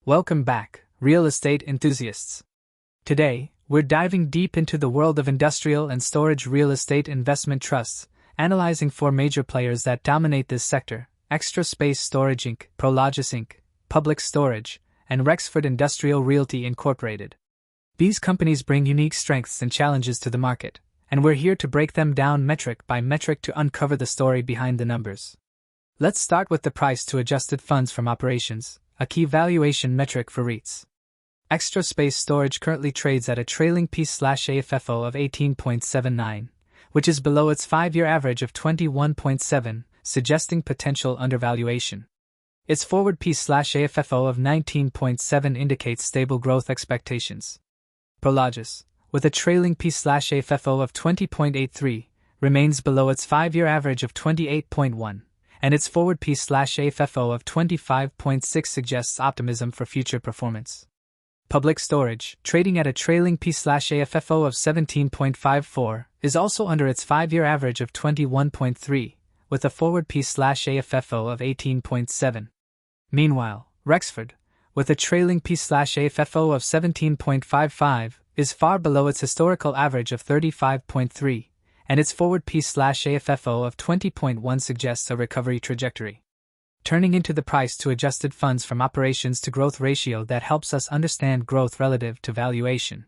Welcome back, real estate enthusiasts. Today, we're diving deep into the world of industrial and storage real estate investment trusts, analyzing four major players that dominate this sector: Extra Space Storage Inc., Prologis Inc., Public Storage, and Rexford Industrial Realty Inc. These companies bring unique strengths and challenges to the market, and we're here to break them down metric by metric to uncover the story behind the numbers. Let's start with the price-to-adjusted funds from operations, a key valuation metric for REITs. Extra Space Storage currently trades at a trailing P/AFFO of 18.79, which is below its 5-year average of 21.7, suggesting potential undervaluation. Its forward P/AFFO of 19.7 indicates stable growth expectations. Prologis, with a trailing P/AFFO of 20.83, remains below its 5-year average of 28.1. and its forward P/AFFO of 25.6 suggests optimism for future performance. Public Storage, trading at a trailing P/AFFO of 17.54, is also under its 5-year average of 21.3, with a forward P/AFFO of 18.7. Meanwhile, Rexford, with a trailing P/AFFO of 17.55, is far below its historical average of 35.3. and its forward P/AFFO of 20.1 suggests a recovery trajectory. Turning into the price-to-adjusted funds from operations to growth ratio that helps us understand growth relative to valuation.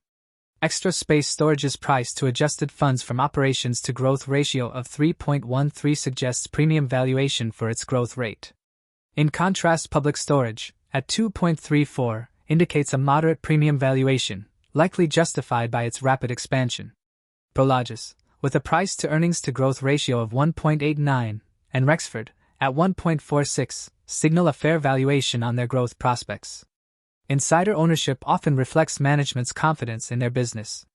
Extra Space Storage's price-to-adjusted funds from operations to growth ratio of 3.13 suggests premium valuation for its growth rate. In contrast, Public Storage, at 2.34, indicates a moderate premium valuation, likely justified by its rapid expansion. Prologis, with a price-to-earnings to growth ratio of 1.89, and Rexford, at 1.46, signal a fair valuation on their growth prospects. Insider ownership often reflects management's confidence in their business.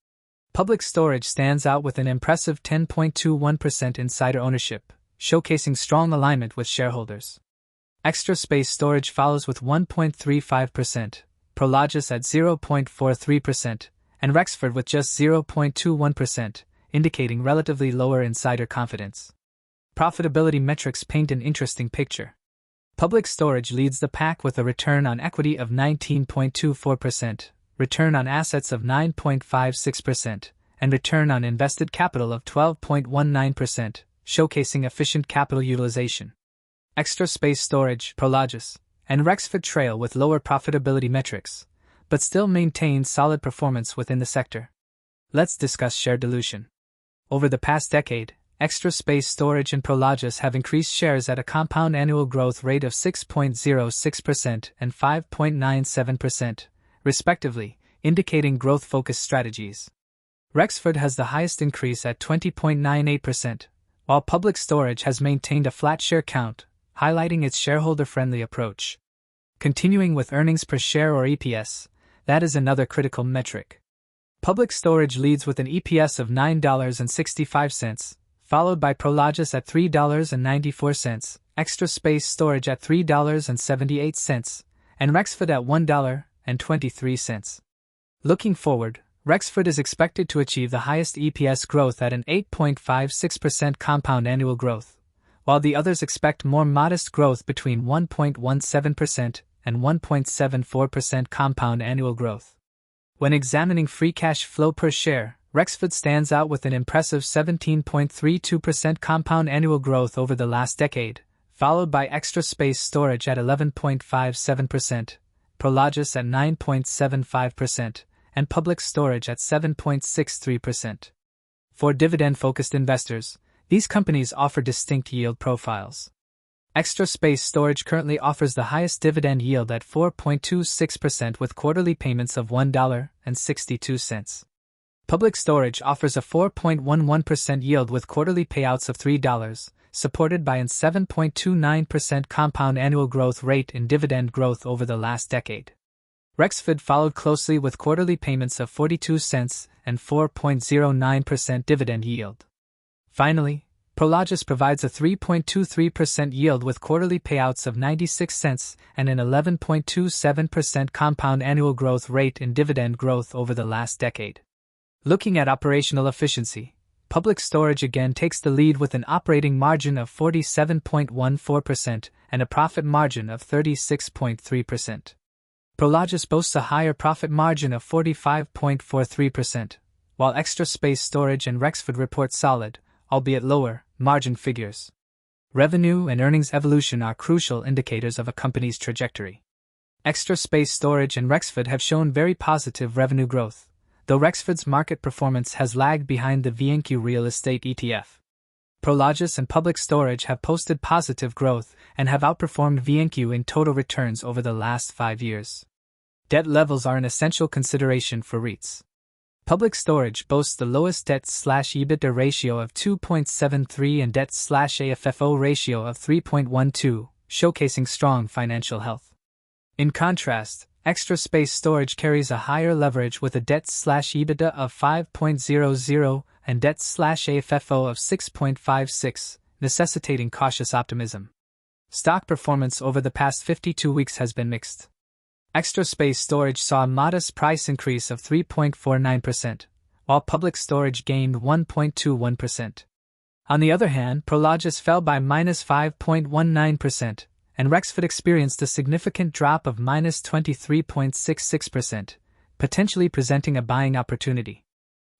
Public Storage stands out with an impressive 10.21% insider ownership, showcasing strong alignment with shareholders. Extra Space Storage follows with 1.35%, Prologis at 0.43%, and Rexford with just 0.21%. indicating relatively lower insider confidence. Profitability metrics paint an interesting picture. Public Storage leads the pack with a return on equity of 19.24%, return on assets of 9.56%, and return on invested capital of 12.19%, showcasing efficient capital utilization. Extra Space Storage, Prologis, and Rexford trail with lower profitability metrics, but still maintain solid performance within the sector. Let's discuss share dilution. Over the past decade, Extra Space Storage and Prologis have increased shares at a compound annual growth rate of 6.06% and 5.97%, respectively, indicating growth-focused strategies. Rexford has the highest increase at 20.98%, while Public Storage has maintained a flat share count, highlighting its shareholder-friendly approach. Continuing with earnings per share or EPS, that is another critical metric. Public Storage leads with an EPS of $9.65, followed by Prologis at $3.94, Extra Space Storage at $3.78, and Rexford at $1.23. Looking forward, Rexford is expected to achieve the highest EPS growth at an 8.56% compound annual growth, while the others expect more modest growth between 1.17% and 1.74% compound annual growth. When examining free cash flow per share, Rexford stands out with an impressive 17.32% compound annual growth over the last decade, followed by Extra Space Storage at 11.57%, Prologis at 9.75%, and Public Storage at 7.63%. For dividend-focused investors, these companies offer distinct yield profiles. Extra Space Storage currently offers the highest dividend yield at 4.26% with quarterly payments of $1.62. Public Storage offers a 4.11% yield with quarterly payouts of $3, supported by a 7.29% compound annual growth rate in dividend growth over the last decade. Rexford followed closely with quarterly payments of 42 cents and 4.09% dividend yield. Finally, Prologis provides a 3.23% yield with quarterly payouts of 96 cents and an 11.27% compound annual growth rate in dividend growth over the last decade. Looking at operational efficiency, Public Storage again takes the lead with an operating margin of 47.14% and a profit margin of 36.3%. Prologis boasts a higher profit margin of 45.43%, while Extra Space Storage and Rexford report solid, albeit lower, margin figures. Revenue and earnings evolution are crucial indicators of a company's trajectory. Extra Space Storage and Rexford have shown very positive revenue growth, though Rexford's market performance has lagged behind the VNQ real estate ETF. Prologis and Public Storage have posted positive growth and have outperformed VNQ in total returns over the last 5 years. Debt levels are an essential consideration for REITs. Public Storage boasts the lowest debt/EBITDA ratio of 2.73 and debt/AFFO ratio of 3.12, showcasing strong financial health. In contrast, Extra Space Storage carries a higher leverage with a debt/EBITDA of 5.00 and debt/AFFO of 6.56, necessitating cautious optimism. Stock performance over the past 52 weeks has been mixed. Extra Space Storage saw a modest price increase of 3.49%, while Public Storage gained 1.21%. On the other hand, Prologis fell by -5.19%, and Rexford experienced a significant drop of -23.66%, potentially presenting a buying opportunity.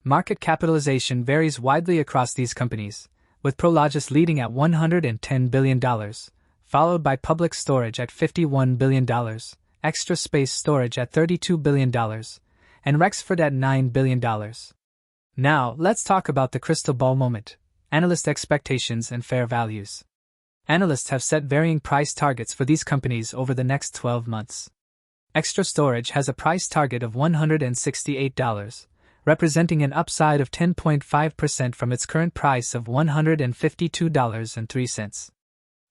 Market capitalization varies widely across these companies, with Prologis leading at $110 billion, followed by Public Storage at $51 billion, Extra Space Storage at $32 billion, and Rexford at $9 billion. Now, let's talk about the crystal ball moment: analyst expectations and fair values. Analysts have set varying price targets for these companies over the next 12 months. Extra Storage has a price target of $168, representing an upside of 10.5% from its current price of $152.03.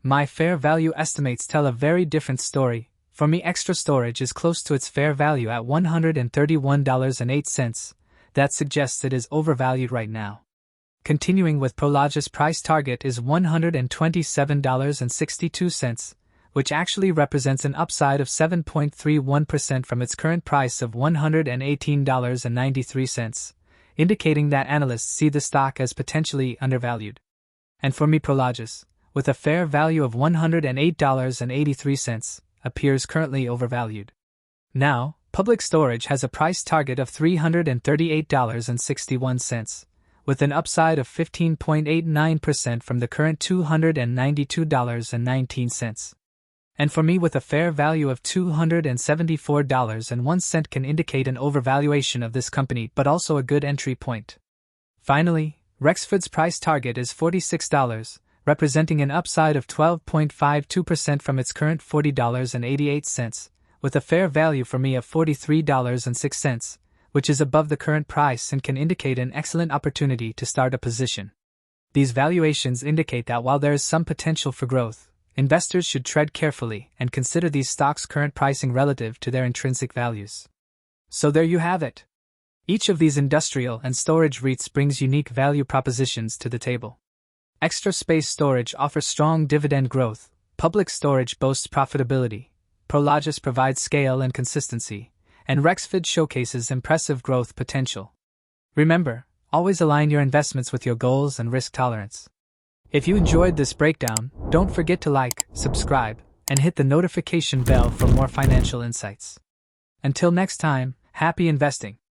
My fair value estimates tell a very different story. For me, Extra Storage is close to its fair value at $131.08. That suggests it is overvalued right now. Continuing with Prologis' price target is $127.62, which actually represents an upside of 7.31% from its current price of $118.93, indicating that analysts see the stock as potentially undervalued. And for me, Prologis, with a fair value of $108.83, appears currently overvalued. Now, Public Storage has a price target of $338.61, with an upside of 15.89% from the current $292.19. And for me, with a fair value of $274.01, can indicate an overvaluation of this company but also a good entry point. Finally, Rexford's price target is $46, representing an upside of 12.52% from its current $40.88, with a fair value for me of $43.06, which is above the current price and can indicate an excellent opportunity to start a position. These valuations indicate that while there is some potential for growth, investors should tread carefully and consider these stocks' current pricing relative to their intrinsic values. So there you have it. Each of these industrial and storage REITs brings unique value propositions to the table. Extra Space Storage offers strong dividend growth, Public Storage boasts profitability, Prologis provides scale and consistency, and Rexford showcases impressive growth potential. Remember, always align your investments with your goals and risk tolerance. If you enjoyed this breakdown, don't forget to like, subscribe, and hit the notification bell for more financial insights. Until next time, happy investing.